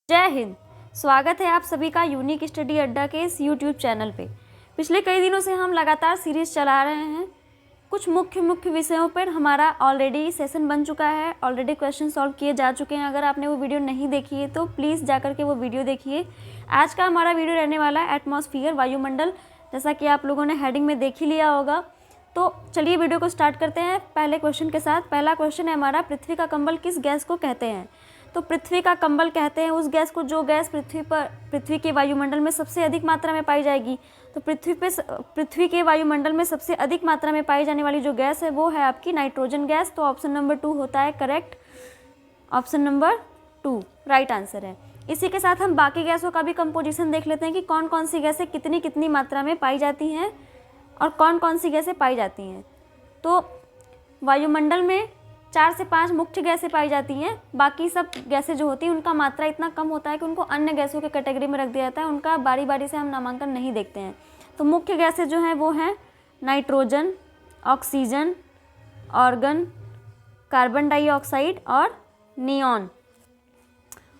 जय हिंद। स्वागत है आप सभी का यूनिक स्टडी अड्डा के इस यूट्यूब चैनल पे। पिछले कई दिनों से हम लगातार सीरीज़ चला रहे हैं। कुछ मुख्य विषयों पर हमारा ऑलरेडी सेशन बन चुका है, ऑलरेडी क्वेश्चन सॉल्व किए जा चुके हैं। अगर आपने वो वीडियो नहीं देखी है तो प्लीज़ जाकर के वो वीडियो देखिए। आज का हमारा वीडियो रहने वाला है एटमॉस्फियर, वायुमंडल, जैसा कि आप लोगों ने हेडिंग में देख ही लिया होगा। तो चलिए वीडियो को स्टार्ट करते हैं पहले क्वेश्चन के साथ। पहला क्वेश्चन है हमारा, पृथ्वी का कंबल किस गैस को कहते हैं? तो पृथ्वी का कंबल कहते हैं उस गैस को जो गैस पृथ्वी के वायुमंडल में सबसे अधिक मात्रा में पाई जाएगी। तो पृथ्वी के वायुमंडल में सबसे अधिक मात्रा में पाई जाने वाली जो गैस है वो है आपकी नाइट्रोजन गैस। तो ऑप्शन नंबर 2 होता है correct. Option number 2 right answer है। इसी के साथ हम बाकी गैसों का भी कंपोजिशन देख लेते हैं कि कौन कौन सी गैसें कितनी कितनी मात्रा में पाई जाती हैं और कौन कौन सी गैसें पाई जाती हैं। तो वायुमंडल में 4 से 5 मुख्य गैसें पाई जाती हैं। बाकी सब गैसें जो होती हैं उनका मात्रा इतना कम होता है कि उनको अन्य गैसों के कैटेगरी में रख दिया जाता है। उनका बारी बारी से हम नामांकन नहीं देखते हैं। तो मुख्य गैसें जो हैं वो हैं nitrogen, oxygen, organ, carbon dioxide और नियॉन।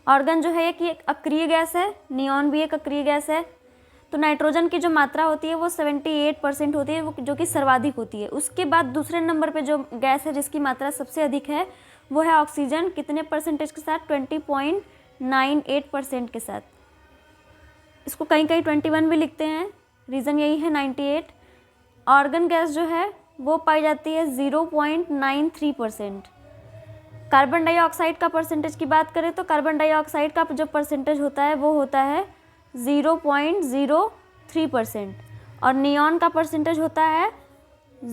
ऑर्गन जो है कि एक अक्रिय गैस है, नियॉन भी एक अक्रिय गैस है। तो नाइट्रोजन की जो मात्रा होती है वो 78% होती है, वो जो कि सर्वाधिक होती है। उसके बाद दूसरे नंबर पे जो गैस है जिसकी मात्रा सबसे अधिक है वो है ऑक्सीजन। कितने परसेंटेज के साथ? 20.98% के साथ। इसको कहीं कहीं 21 भी लिखते हैं, रीज़न यही है 98। ऑर्गन गैस जो है वो पाई जाती है 0.93%। कार्बन डाइऑक्साइड का परसेंटेज की बात करें तो कार्बन डाइऑक्साइड का जो परसेंटेज होता है वो होता है 0.03% और नियॉन का परसेंटेज होता है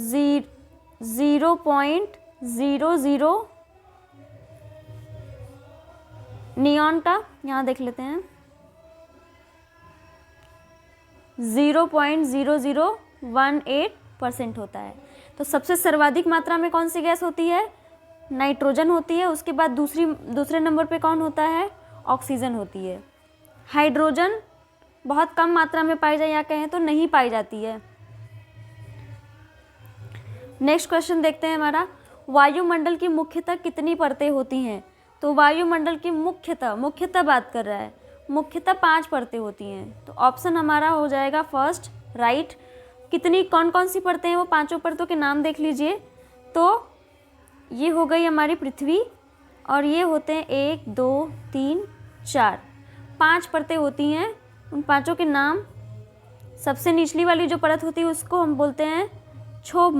0.00। नियॉन का यहाँ देख लेते हैं 0.0018% होता है। तो सबसे सर्वाधिक मात्रा में कौन सी गैस होती है? नाइट्रोजन होती है। उसके बाद दूसरे नंबर पे कौन होता है? ऑक्सीजन होती है। हाइड्रोजन बहुत कम मात्रा में पाई जाए या कहें तो नहीं पाई जाती है। नेक्स्ट क्वेश्चन देखते हैं हमारा, वायुमंडल की मुख्यतः कितनी परतें होती हैं? तो वायुमंडल की मुख्यतः बात कर रहा है, मुख्यतः 5 परतें होती हैं। तो ऑप्शन हमारा हो जाएगा फर्स्ट राइट। कितनी कौन कौन सी परतें हैं वो पांचों परतों के नाम देख लीजिए। तो ये हो गई हमारी पृथ्वी और ये होते हैं 1 2 3 4 5 परतें होती हैं। उन पांचों के नाम, सबसे निचली वाली जो परत होती है उसको हम बोलते हैं क्षोभ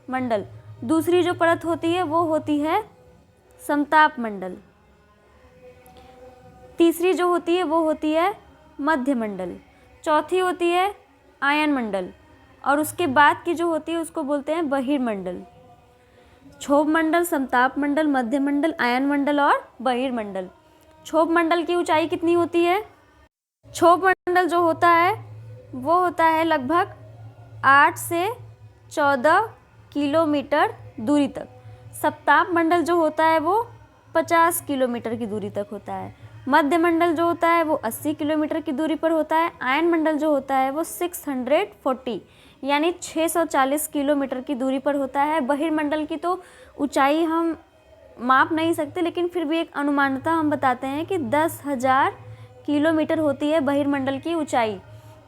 मंडल। दूसरी जो परत होती है वो होती है समताप मंडल। तीसरी जो होती है वो होती है मध्य मंडल। चौथी होती है आयन मंडल और उसके बाद की जो होती है उसको बोलते हैं बहिर्मंडल। क्षोभ मंडल, समताप मंडल, मध्य मंडल, आयन मंडल और बहिर्मंडल। क्षोभ मंडल की ऊंचाई कितनी होती है? क्षोभ मंडल जो होता है वो होता है लगभग 8 से 14 किलोमीटर दूरी तक। सप्ताप मंडल जो होता है वो 50 किलोमीटर की दूरी तक होता है। मध्य मंडल जो होता है वो 80 किलोमीटर की दूरी पर होता है। आयन मंडल जो होता है वो 640 यानी 640 किलोमीटर की दूरी पर होता है। बहिर्मंडल की तो ऊंचाई हम माप नहीं सकते, लेकिन फिर भी एक अनुमानता हम बताते हैं कि 10,000 किलोमीटर होती है बहिर्मंडल की ऊंचाई।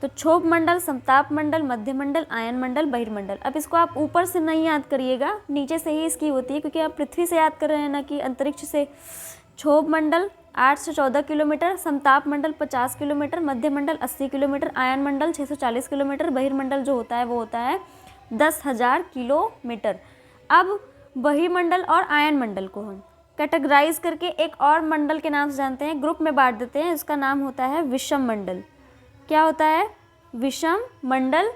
तो क्षोभ मंडल, समताप मंडल, मध्य मंडल, आयन मंडल, बहिर्मंडल। अब इसको आप ऊपर से नहीं याद करिएगा, नीचे से ही इसकी होती है, क्योंकि आप पृथ्वी से याद कर रहे हैं ना कि अंतरिक्ष से। क्षोभ मंडल 8 से 14 किलोमीटर, समताप मंडल 50 किलोमीटर, मध्य मंडल 80 किलोमीटर, आयन मंडल 640 किलोमीटर, बहिर्मंडल जो होता है वो होता है 10,000 किलोमीटर। अब बहिर्मंडल और आयन मंडल को हम कैटेगराइज करके एक और मंडल के नाम से जानते हैं, ग्रुप में बांट देते हैं। इसका नाम होता है विषम मंडल। क्या होता है? विषम मंडल।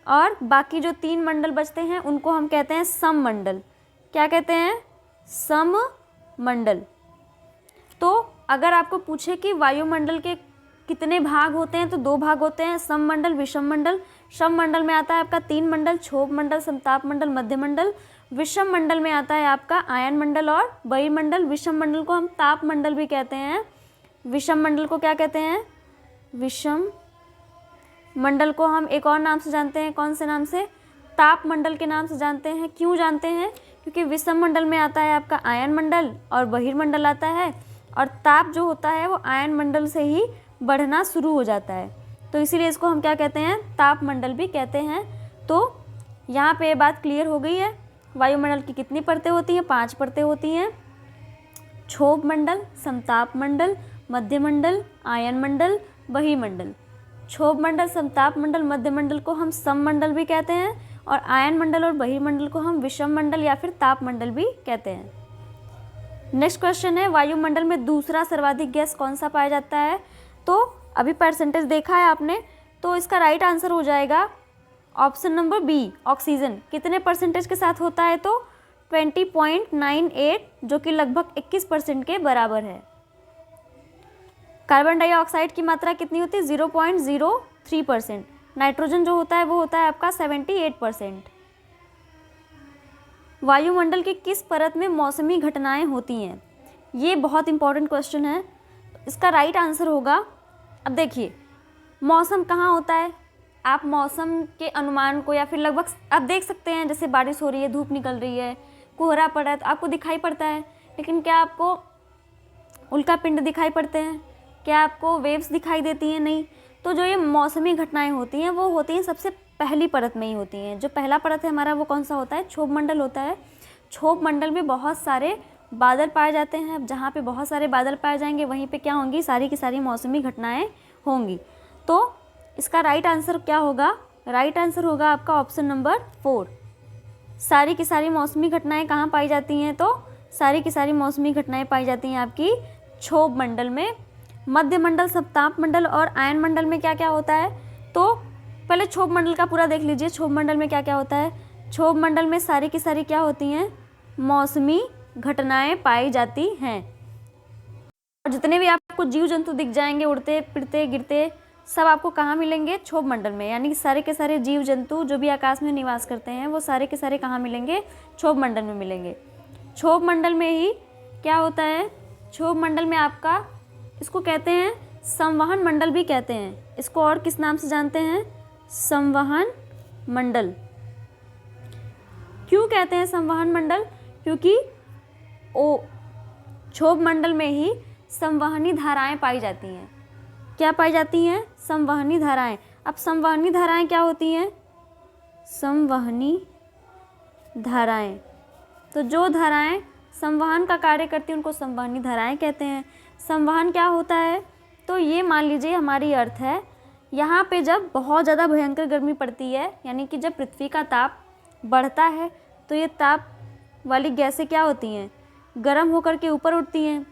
और बाकी जो 3 मंडल बचते हैं उनको हम कहते हैं सम मंडल। क्या कहते हैं? सम मंडल। तो अगर आपको पूछे कि वायुमंडल के कितने भाग होते हैं तो 2 भाग होते हैं, सम मंडल, विषम मंडल। सम मंडल में आता है आपका 3 मंडल, क्षोभ मंडल, समताप मंडल, मध्य मंडल। विषम मंडल में आता है आपका आयन मंडल और बहिर्मंडल। विषम मंडल को हम ताप मंडल भी कहते हैं। विषम मंडल को क्या कहते हैं? विषम मंडल को हम एक और नाम से जानते हैं। कौन से नाम से? ताप मंडल के नाम से जानते हैं। क्यों जानते हैं? क्योंकि विषम मंडल में आता है आपका आयन मंडल और बहिर्मंडल आता है। और ताप जो होता है वो आयन मंडल से ही बढ़ना शुरू हो जाता है, तो इसीलिए इसको हम क्या कहते हैं, ताप मंडल भी कहते हैं। तो यहाँ पे ये बात क्लियर हो गई है। वायुमंडल की कितनी परतें होती हैं, 5 परतें होती हैं। क्षोभ मंडल, समताप मंडल, मध्य मंडल, आयन मंडल, बहिर्मंडल। क्षोभ मंडल, समताप मंडल, मध्य मंडल को हम सममंडल भी कहते हैं और आयन मंडल और बहिर्मंडल को हम विषम मंडल या फिर ताप मंडल भी कहते हैं। नेक्स्ट क्वेश्चन है, वायुमंडल में दूसरा सर्वाधिक गैस कौन सा पाया जाता है? तो अभी परसेंटेज देखा है आपने, तो इसका राइट आंसर हो जाएगा ऑप्शन नंबर बी, ऑक्सीजन। कितने परसेंटेज के साथ होता है? तो 20.98, जो कि लगभग 21% के बराबर है। कार्बन डाइऑक्साइड की मात्रा कितनी होती है? 0.03%। नाइट्रोजन जो होता है वो होता है आपका 78%। वायुमंडल की किस परत में मौसमी घटनाएं होती हैं? ये बहुत इंपॉर्टेंट क्वेश्चन है। इसका राइट आंसर होगा, अब देखिए, मौसम कहाँ होता है? आप मौसम के अनुमान को या फिर लगभग आप देख सकते हैं, जैसे बारिश हो रही है, धूप निकल रही है, कोहरा पड़ा है, तो आपको दिखाई पड़ता है। लेकिन क्या आपको उल्का पिंड दिखाई पड़ते हैं? क्या आपको वेव्स दिखाई देती हैं? नहीं। तो जो ये मौसमी घटनाएं होती हैं वो होती हैं सबसे पहली परत में ही होती हैं। जो पहला परत है हमारा वो कौन सा होता है? क्षोभ मंडल होता है। क्षोभ मंडल में बहुत सारे बादल पाए जाते हैं। जहाँ पे बहुत सारे बादल पाए जाएंगे वहीं पे क्या होंगी? सारी की सारी मौसमी घटनाएं होंगी। तो इसका राइट आंसर क्या होगा? राइट आंसर होगा आपका ऑप्शन नंबर 4। सारी की सारी मौसमी घटनाएं कहाँ पाई जाती हैं? तो सारी की सारी मौसमी घटनाएं पाई जाती हैं आपकी क्षोभ मंडल में। मध्य मंडल, समताप मंडल और आयन मंडल में क्या क्या होता है? तो पहले क्षोभ मंडल का पूरा देख लीजिए। क्षोभ मंडल में क्या क्या होता है? क्षोभ मंडल में सारी की सारी क्या होती हैं? मौसमी घटनाएं पाई जाती हैं। और जितने भी आपको जीव जंतु दिख जाएंगे उड़ते फिरते गिरते, सब आपको कहाँ मिलेंगे? क्षोभ मंडल में। यानी कि सारे के सारे जीव जंतु जो भी आकाश में निवास करते हैं वो सारे के सारे कहाँ मिलेंगे? क्षोभ मंडल में मिलेंगे। क्षोभ मंडल में ही क्या होता है? क्षोभ मंडल में आपका, इसको कहते हैं संवहन मंडल भी कहते हैं। इसको और किस नाम से जानते हैं? संवहन मंडल। क्यों कहते हैं संवहन मंडल? क्योंकि क्षोभ मंडल में ही संवहनी धाराएं पाई जाती हैं। क्या पाई जाती हैं? संवहनी धाराएं। अब संवहनी धाराएं क्या होती हैं? संवहनी धाराएं, तो जो धाराएं संवहन का कार्य करती हैं उनको संवहनी धाराएं कहते हैं। संवहन क्या होता है? तो ये मान लीजिए हमारी अर्थ है, यहाँ पे जब बहुत ज़्यादा भयंकर गर्मी पड़ती है, यानी कि जब पृथ्वी का ताप बढ़ता है तो ये ताप वाली गैसें क्या होती हैं? गर्म होकर के ऊपर उठती हैं।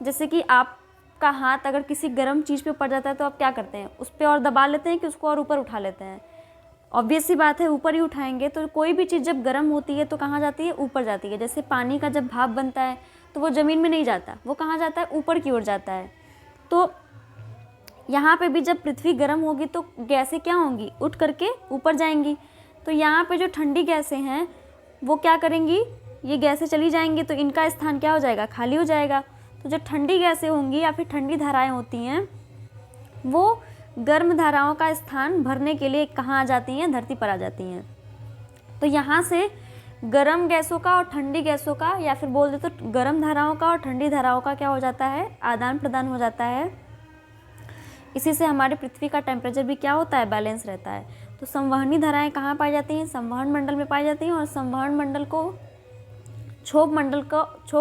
जैसे कि आपका हाथ अगर किसी गर्म चीज़ पे पड़ जाता है तो आप क्या करते हैं? उस पर और दबा लेते हैं कि उसको और ऊपर उठा लेते हैं? ऑब्वियस सी बात है, ऊपर ही उठाएंगे। तो कोई भी चीज़ जब गर्म होती है तो कहाँ जाती है? ऊपर जाती है। जैसे पानी का जब भाप बनता है तो वो ज़मीन में नहीं जाता, वो कहाँ जाता है? ऊपर की ओर जाता है। तो यहाँ पे भी जब पृथ्वी गर्म होगी तो गैसें क्या होंगी? उठ करके ऊपर जाएंगी। तो यहाँ पे जो ठंडी गैसें हैं वो क्या करेंगी? ये गैसें चली जाएंगी तो इनका स्थान क्या हो जाएगा? खाली हो जाएगा। तो जो ठंडी गैसें होंगी या फिर ठंडी धाराएं होती हैं वो गर्म धाराओं का स्थान भरने के लिए कहाँ आ जाती हैं? धरती पर आ जाती हैं। तो यहाँ से गर्म गैसों का और ठंडी गैसों का, या फिर बोल दे तो गर्म धाराओं का और ठंडी धाराओं का क्या हो जाता है? आदान प्रदान हो जाता है। इसी से हमारी पृथ्वी का टेम्परेचर भी क्या होता है? बैलेंस रहता है। तो संवहनी धाराएं कहाँ पाई जाती हैं? संवहन मंडल में पाई जाती हैं। और संवहन मंडल को क्षोभ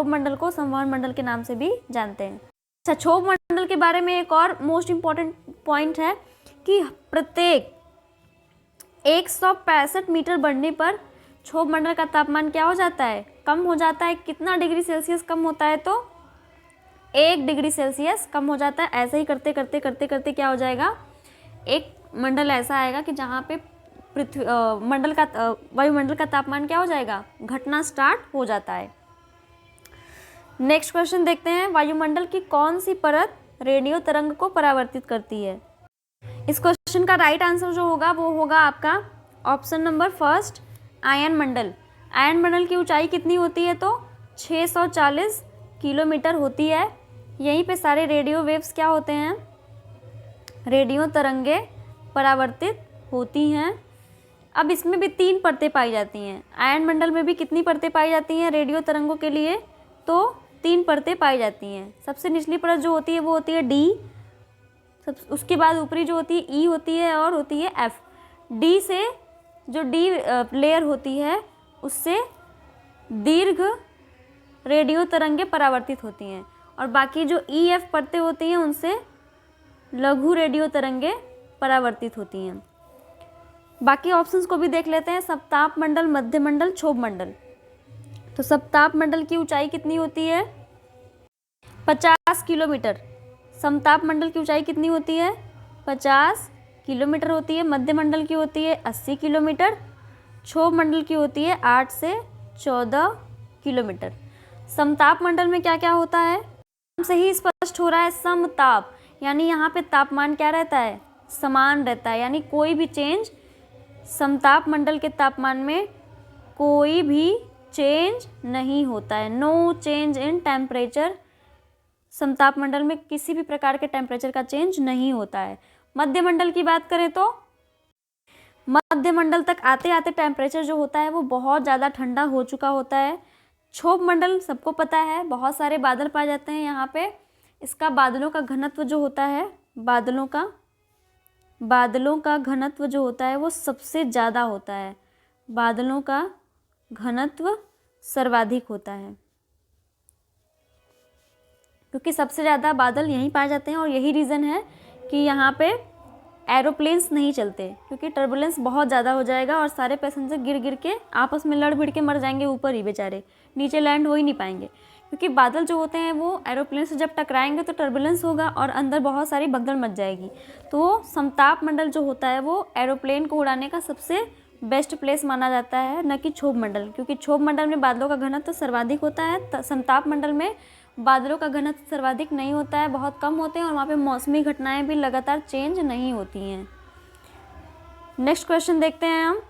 मंडल को संवहन मंडल के नाम से भी जानते हैं। अच्छा, क्षोभ मंडल के बारे में एक और मोस्ट इम्पॉर्टेंट पॉइंट है कि प्रत्येक 165 मीटर बढ़ने पर क्षोभ मंडल का तापमान क्या हो जाता है? कम हो जाता है। कितना डिग्री सेल्सियस कम होता है? तो 1 डिग्री सेल्सियस कम हो जाता है। ऐसे ही करते करते करते करते क्या हो जाएगा? एक मंडल ऐसा आएगा कि जहाँ पे वायुमंडल का तापमान क्या हो जाएगा? घटना स्टार्ट हो जाता है। नेक्स्ट क्वेश्चन देखते हैं, वायुमंडल की कौन सी परत रेडियो तरंग को परावर्तित करती है? इस क्वेश्चन का राइट आंसर जो होगा वो होगा आपका ऑप्शन नंबर फर्स्ट, आयन मंडल। आयन मंडल की ऊंचाई कितनी होती है? तो 640 किलोमीटर होती है। यहीं पे सारे रेडियो वेव्स क्या होते हैं? रेडियो तरंगे परावर्तित होती हैं। अब इसमें भी 3 परतें पाई जाती हैं। आयन मंडल में भी कितनी परतें पाई जाती हैं रेडियो तरंगों के लिए? तो 3 परतें पाई जाती हैं। सबसे निचली परत जो होती है वो होती है डी, उसके बाद ऊपरी जो होती है ई होती है और होती है एफ। डी से जो डी लेयर होती है उससे दीर्घ रेडियो तरंगें परावर्तित होती हैं और बाकी जो ई एफ परतें होती हैं उनसे लघु रेडियो तरंगें परावर्तित होती हैं। बाकी ऑप्शंस को भी देख लेते हैं। सप्ताप मंडल, मध्य मंडल, क्षोभ मंडल। तो सप्ताप मंडल की ऊंचाई कितनी होती है? 50 किलोमीटर। समताप मंडल की ऊंचाई कितनी होती है? 50 किलोमीटर होती है। मध्य मंडल की होती है 80 किलोमीटर। क्षोभ मंडल की होती है 8 से 14 किलोमीटर। समताप मंडल में क्या क्या होता है? से ही स्पष्ट हो रहा है, समताप, यानी यहाँ पे तापमान क्या रहता है? समान रहता है, यानी कोई भी चेंज, समताप मंडल के तापमान में कोई भी चेंज नहीं होता है। No change in temperature. समताप मंडल में किसी भी प्रकार के टेम्परेचर का चेंज नहीं होता है। मध्य मंडल की बात करें तो मध्य मंडल तक आते आते टेम्परेचर जो होता है वो बहुत ज़्यादा ठंडा हो चुका होता है। क्षोभ मंडल सबको पता है, बहुत सारे बादल पाए जाते हैं यहाँ पे। इसका बादलों का घनत्व जो होता है, बादलों का घनत्व जो होता है वो सबसे ज़्यादा होता है। बादलों का घनत्व सर्वाधिक होता है क्योंकि सबसे ज़्यादा बादल यहीं पाए जाते हैं और यही रीज़न है कि यहाँ पे एरोप्लेन्स नहीं चलते क्योंकि टर्बुलेंस बहुत ज़्यादा हो जाएगा और सारे पैसेंजर गिर गिर के आपस में लड़ भिड़ के मर जाएंगे ऊपर ही, बेचारे नीचे लैंड हो ही नहीं पाएंगे क्योंकि बादल जो होते हैं वो एरोप्लेन से जब टकराएंगे तो टर्बुलेंस होगा और अंदर बहुत सारी भगदड़ मच जाएगी। तो समताप मंडल जो होता है वो एरोप्लेन को उड़ाने का सबसे बेस्ट प्लेस माना जाता है, न कि क्षोभ मंडल, क्योंकि क्षोभ मंडल में बादलों का घनत्व सर्वाधिक होता है। समताप मंडल में बादलों का घनत्व सर्वाधिक नहीं होता है, बहुत कम होते हैं और वहाँ पे मौसमी घटनाएं भी लगातार चेंज नहीं होती हैं। नेक्स्ट क्वेश्चन देखते हैं हम।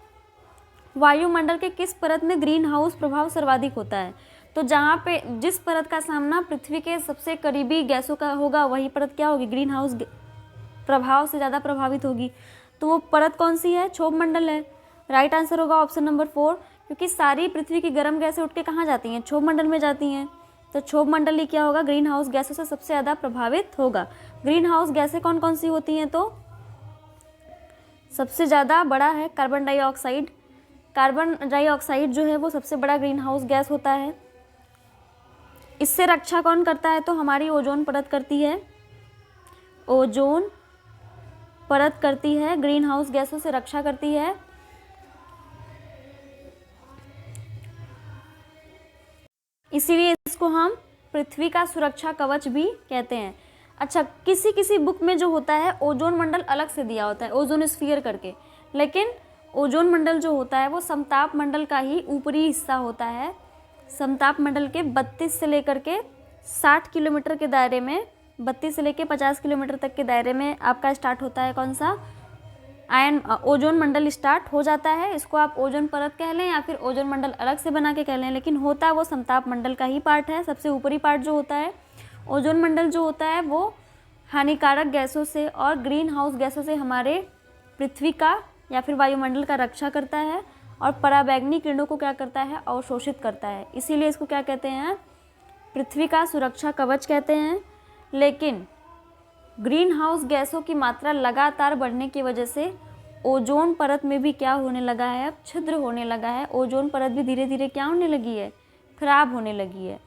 वायुमंडल के किस परत में ग्रीन हाउस प्रभाव सर्वाधिक होता है? तो जहाँ पे जिस परत का सामना पृथ्वी के सबसे करीबी गैसों का होगा वही परत क्या होगी? ग्रीन हाउस प्रभाव से ज़्यादा प्रभावित होगी। तो वो परत कौन सी है? क्षोभ मंडल है। राइट आंसर होगा ऑप्शन नंबर 4, क्योंकि सारी पृथ्वी की गर्म गैसें उठ के कहाँ जाती हैं? क्षोभ मंडल में जाती हैं। तो क्षोभ मंडल ही क्या होगा? ग्रीन हाउस गैसों से सबसे ज़्यादा प्रभावित होगा। ग्रीन हाउस गैसें कौन कौन सी होती हैं? तो सबसे ज़्यादा बड़ा है कार्बन डाइऑक्साइड। कार्बन डाइऑक्साइड जो है वो सबसे बड़ा ग्रीन हाउस गैस होता है। इससे रक्षा कौन करता है? तो हमारी ओजोन परत करती है। ओजोन परत करती है, ग्रीन हाउस गैसों से रक्षा करती है। इसीलिए इसको हम पृथ्वी का सुरक्षा कवच भी कहते हैं। अच्छा, किसी किसी बुक में जो होता है ओजोन मंडल अलग से दिया होता है, ओजोन स्फीयर करके, लेकिन ओजोन मंडल जो होता है वो समताप मंडल का ही ऊपरी हिस्सा होता है। समताप मंडल के 32 से लेकर के 60 किलोमीटर के दायरे में, 32 से लेकर 50 किलोमीटर तक के दायरे में आपका स्टार्ट होता है कौन सा? ओजोन मंडल स्टार्ट हो जाता है। इसको आप ओजोन परत कह लें या फिर ओजोन मंडल अलग से बना के कह लें, लेकिन होता वो समताप मंडल का ही पार्ट है। सबसे ऊपरी पार्ट जो होता है ओजोन मंडल जो होता है वो हानिकारक गैसों से और ग्रीन हाउस गैसों से हमारे पृथ्वी का या फिर वायुमंडल का रक्षा करता है और पराबैंगनी किरणों को क्या करता है? अवशोषित करता है। इसीलिए इसको क्या कहते हैं? पृथ्वी का सुरक्षा कवच कहते हैं। लेकिन ग्रीन हाउस गैसों की मात्रा लगातार बढ़ने की वजह से ओजोन परत में भी क्या होने लगा है? अब छिद्र होने लगा है। ओजोन परत भी धीरे धीरे क्या होने लगी है? खराब होने लगी है।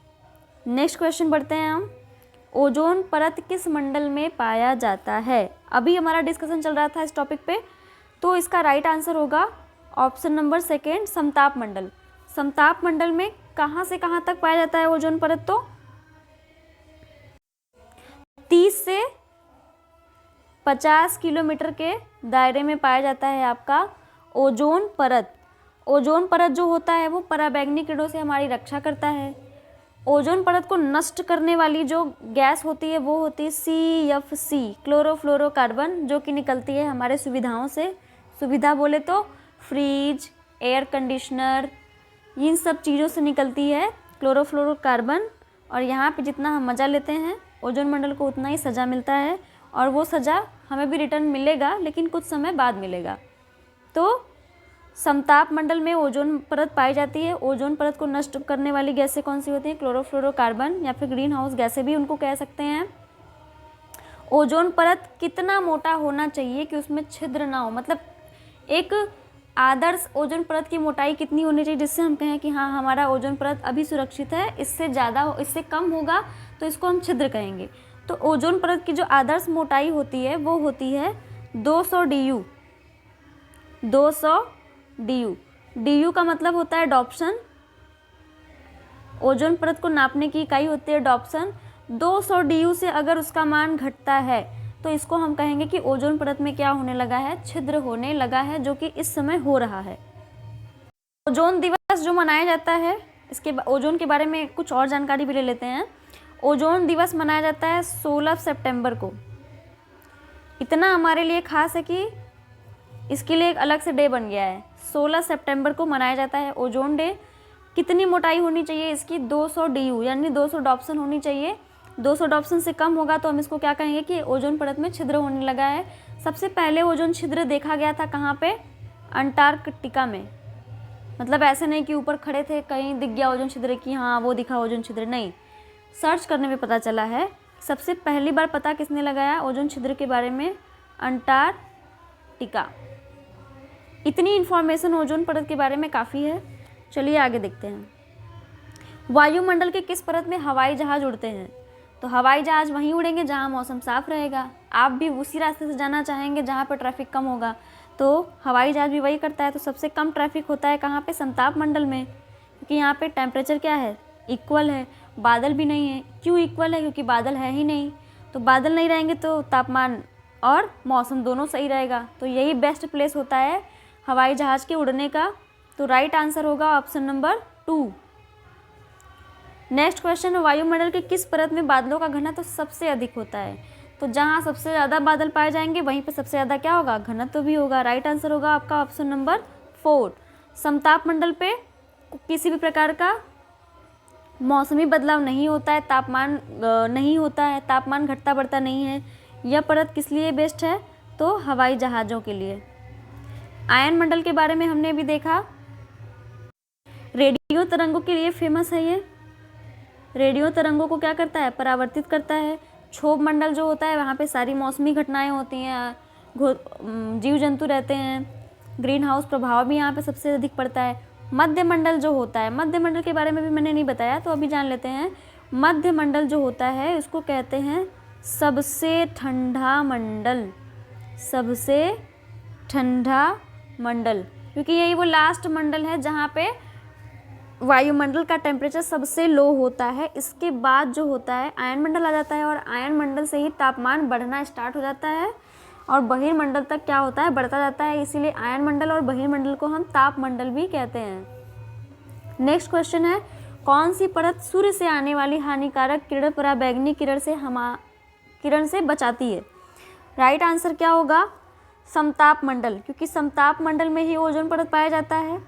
नेक्स्ट क्वेश्चन बढ़ते हैं हम। ओजोन परत किस मंडल में पाया जाता है? अभी हमारा डिस्कशन चल रहा था इस टॉपिक पे, तो इसका राइट आंसर होगा ऑप्शन नंबर 2, समताप मंडल। समताप मंडल में कहाँ से कहाँ तक पाया जाता है ओजोन परत? तो 30 से 50 किलोमीटर के दायरे में पाया जाता है आपका ओजोन परत। ओजोन परत जो होता है वो पराबैंगनी किरणों से हमारी रक्षा करता है। ओजोन परत को नष्ट करने वाली जो गैस होती है वो होती है CFC, क्लोरोफ्लोरोकार्बन, जो कि निकलती है हमारे सुविधाओं से। सुविधा बोले तो फ्रिज, एयर कंडीशनर, इन सब चीज़ों से निकलती है क्लोरोफ्लोरोकार्बन। और यहाँ पे जितना हम मज़ा लेते हैं ओजोन मंडल को उतना ही सज़ा मिलता है, और वो सज़ा हमें भी रिटर्न मिलेगा लेकिन कुछ समय बाद मिलेगा। तो समताप मंडल में ओजोन परत पाई जाती है। ओजोन परत को नष्ट करने वाली गैसें कौन सी होती हैं? क्लोरोफ्लोरोकार्बन या फिर ग्रीन हाउस गैसें भी उनको कह सकते हैं। ओजोन परत कितना मोटा होना चाहिए कि उसमें छिद्र ना हो, मतलब एक आदर्श ओजोन परत की मोटाई कितनी होनी चाहिए जिससे हम कहें कि हाँ हमारा ओजोन परत अभी सुरक्षित है, इससे ज़्यादा इससे कम होगा तो इसको हम छिद्र कहेंगे। तो ओजोन परत की जो आदर्श मोटाई होती है वो होती है 200 DU। 200 DU। DU का मतलब होता है डॉप्सन। ओजोन परत को नापने की इकाई होती है डॉप्सन। 200 DU से अगर उसका मान घटता है तो इसको हम कहेंगे कि ओजोन परत में क्या होने लगा है? छिद्र होने लगा है, जो कि इस समय हो रहा है। ओजोन दिवस जो मनाया जाता है, इसके ओजोन के बारे में कुछ और जानकारी भी ले लेते हैं। ओजोन दिवस मनाया जाता है 16 सितंबर को। इतना हमारे लिए खास है कि इसके लिए एक अलग से डे बन गया है। 16 सितंबर को मनाया जाता है ओजोन डे। कितनी मोटाई होनी चाहिए इसकी? 200 DU, यानी 200 डॉप्सन होनी चाहिए। 200 डॉप्सन से कम होगा तो हम इसको क्या कहेंगे कि ओजोन परत में छिद्र होने लगा है। सबसे पहले ओजोन छिद्र देखा गया था कहाँ पे? अंटार्कटिका में। मतलब ऐसे नहीं कि ऊपर खड़े थे कहीं दिख गया ओजोन छिद्र कि हाँ वो दिखा ओजोन छिद्र, नहीं, सर्च करने में पता चला है। सबसे पहली बार पता किसने लगाया ओजोन छिद्र के बारे में? अंटार्कटिका। इतनी इन्फॉर्मेशन ओजोन परत के बारे में काफ़ी है। चलिए आगे देखते हैं। वायुमंडल के किस परत में हवाई जहाज उड़ते हैं? तो हवाई जहाज वहीं उड़ेंगे जहाँ मौसम साफ रहेगा। आप भी उसी रास्ते से जाना चाहेंगे जहाँ पर ट्रैफिक कम होगा, तो हवाई जहाज भी वही करता है। तो सबसे कम ट्रैफिक होता है कहाँ पे? समताप मंडल में, क्योंकि यहाँ पे टेम्परेचर क्या है? इक्वल है, बादल भी नहीं है। क्यों इक्वल है? क्योंकि बादल है ही नहीं। तो बादल नहीं रहेंगे तो तापमान और मौसम दोनों सही रहेगा। तो यही बेस्ट प्लेस होता है हवाई जहाज़ के उड़ने का। तो राइट आंसर होगा ऑप्शन नंबर 2। नेक्स्ट क्वेश्चन, वायुमंडल के किस परत में बादलों का घनत्व सबसे अधिक होता है? तो जहाँ सबसे ज़्यादा बादल पाए जाएंगे वहीं पे सबसे ज़्यादा क्या होगा? घनत्व भी होगा। राइट आंसर होगा आपका ऑप्शन नंबर 4। समताप मंडल पे किसी भी प्रकार का मौसमी बदलाव नहीं होता है, तापमान नहीं होता है, तापमान घटता बढ़ता नहीं है। यह परत किस लिए बेस्ट है? तो हवाई जहाज़ों के लिए। आयन मंडल के बारे में हमने भी देखा, रेडियो तरंगों के लिए फेमस है ये। रेडियो तरंगों को क्या करता है? परावर्तित करता है। क्षोभ मंडल जो होता है वहाँ पे सारी मौसमी घटनाएं होती हैं, जीव जंतु रहते हैं, ग्रीन हाउस प्रभाव भी यहाँ पे सबसे अधिक पड़ता है। मध्य मंडल जो होता है, मध्य मंडल के बारे में भी मैंने नहीं बताया तो अभी जान लेते हैं। मध्य मंडल जो होता है उसको कहते हैं सबसे ठंडा मंडल। सबसे ठंडा मंडल, क्योंकि यही वो लास्ट मंडल है जहाँ पे वायुमंडल का टेम्परेचर सबसे लो होता है। इसके बाद जो होता है आयन मंडल आ जाता है, और आयन मंडल से ही तापमान बढ़ना स्टार्ट हो जाता है और बहिर्मंडल तक क्या होता है? बढ़ता जाता है। इसीलिए आयन मंडल और बहिर्मंडल को हम ताप मंडल भी कहते हैं। नेक्स्ट क्वेश्चन है, कौन सी परत सूर्य से आने वाली हानिकारक किरण पराबैंगनी किरण से बचाती है? राइट आंसर क्या होगा? समताप मंडल, क्योंकि समताप मंडल में ही ओजोन परत पाया जाता है।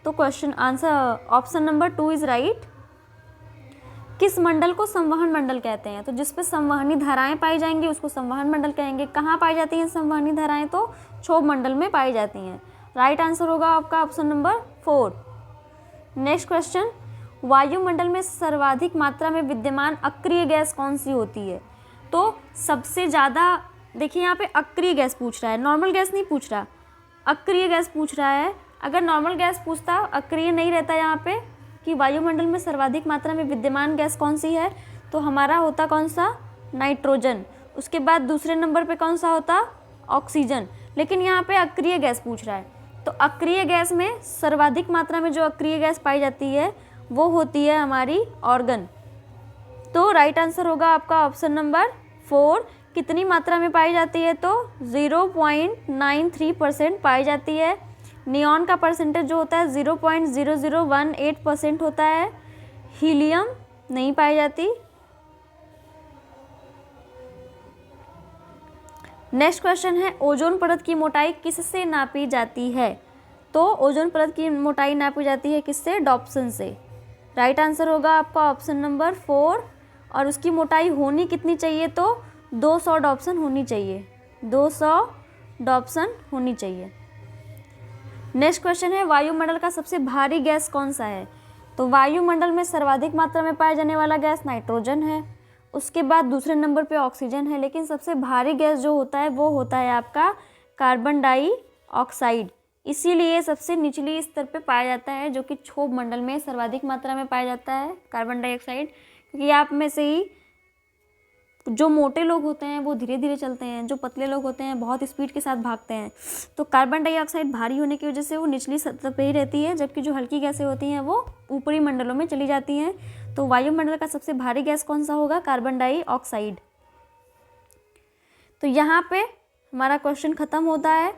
तो question answer option number 2 is right. किस मंडल को संवहन मंडल कहते हैं? तो जिस पे संवहनी धाराएं पाई जाएंगी उसको संवहन मंडल कहेंगे। कहाँ पाई जाती हैं संवहनी धाराएं? तो क्षोभ मंडल में पाई जाती हैं। राइट आंसर होगा आपका ऑप्शन नंबर 4। नेक्स्ट क्वेश्चन, वायुमंडल में सर्वाधिक मात्रा में विद्यमान अक्रिय गैस कौन सी होती है? तो सबसे ज़्यादा, देखिए यहाँ पे अक्रिय गैस पूछ रहा है, नॉर्मल गैस नहीं पूछ रहा, अक्रिय गैस पूछ रहा है। अगर नॉर्मल गैस पूछता, अक्रिय नहीं रहता यहाँ पे कि वायुमंडल में सर्वाधिक मात्रा में विद्यमान गैस कौन सी है, तो हमारा होता कौन सा? नाइट्रोजन। उसके बाद दूसरे नंबर पे कौन सा होता? ऑक्सीजन। लेकिन यहाँ पे अक्रिय गैस पूछ रहा है, तो अक्रिय गैस में सर्वाधिक मात्रा में जो अक्रिय गैस पाई जाती है वो होती है हमारी ऑर्गन। तो राइट आंसर होगा आपका ऑप्शन नंबर 4। कितनी मात्रा में पाई जाती है? तो 0.93% पाई जाती है। नियॉन का परसेंटेज जो होता है 0.0018% होता है। हीलियम नहीं पाई जाती। नेक्स्ट क्वेश्चन है, ओजोन परत की मोटाई किससे नापी जाती है? तो ओजोन परत की मोटाई नापी जाती है किससे? डॉप्सन से। राइट आंसर होगा आपका ऑप्शन नंबर 4। और उसकी मोटाई होनी कितनी चाहिए? तो 200 डॉप्सन होनी चाहिए। 200 डॉप्सन होनी चाहिए। नेक्स्ट क्वेश्चन है, वायुमंडल का सबसे भारी गैस कौन सा है? तो वायुमंडल में सर्वाधिक मात्रा में पाया जाने वाला गैस नाइट्रोजन है, उसके बाद दूसरे नंबर पे ऑक्सीजन है, लेकिन सबसे भारी गैस जो होता है वो होता है आपका कार्बन डाइऑक्साइड। इसीलिए सबसे निचली स्तर पे पाया जाता है, जो कि क्षोभ मंडल में सर्वाधिक मात्रा में पाया जाता है कार्बन डाइऑक्साइड। क्योंकि आप में से ही जो मोटे लोग होते हैं वो धीरे धीरे चलते हैं, जो पतले लोग होते हैं बहुत स्पीड के साथ भागते हैं। तो कार्बन डाइऑक्साइड भारी होने की वजह से वो निचली सतह पे ही रहती है, जबकि जो हल्की गैसें होती हैं वो ऊपरी मंडलों में चली जाती हैं। तो वायुमंडल का सबसे भारी गैस कौन सा होगा? Carbon dioxide. तो यहाँ पे हमारा क्वेश्चन ख़त्म होता है।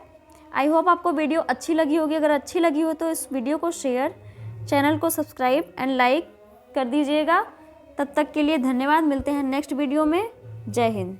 आई होप आपको वीडियो अच्छी लगी होगी। अगर अच्छी लगी हो तो इस वीडियो को शेयर, चैनल को सब्सक्राइब एंड लाइक कर दीजिएगा। तब तक के लिए धन्यवाद। मिलते हैं नेक्स्ट वीडियो में। जय हिंद।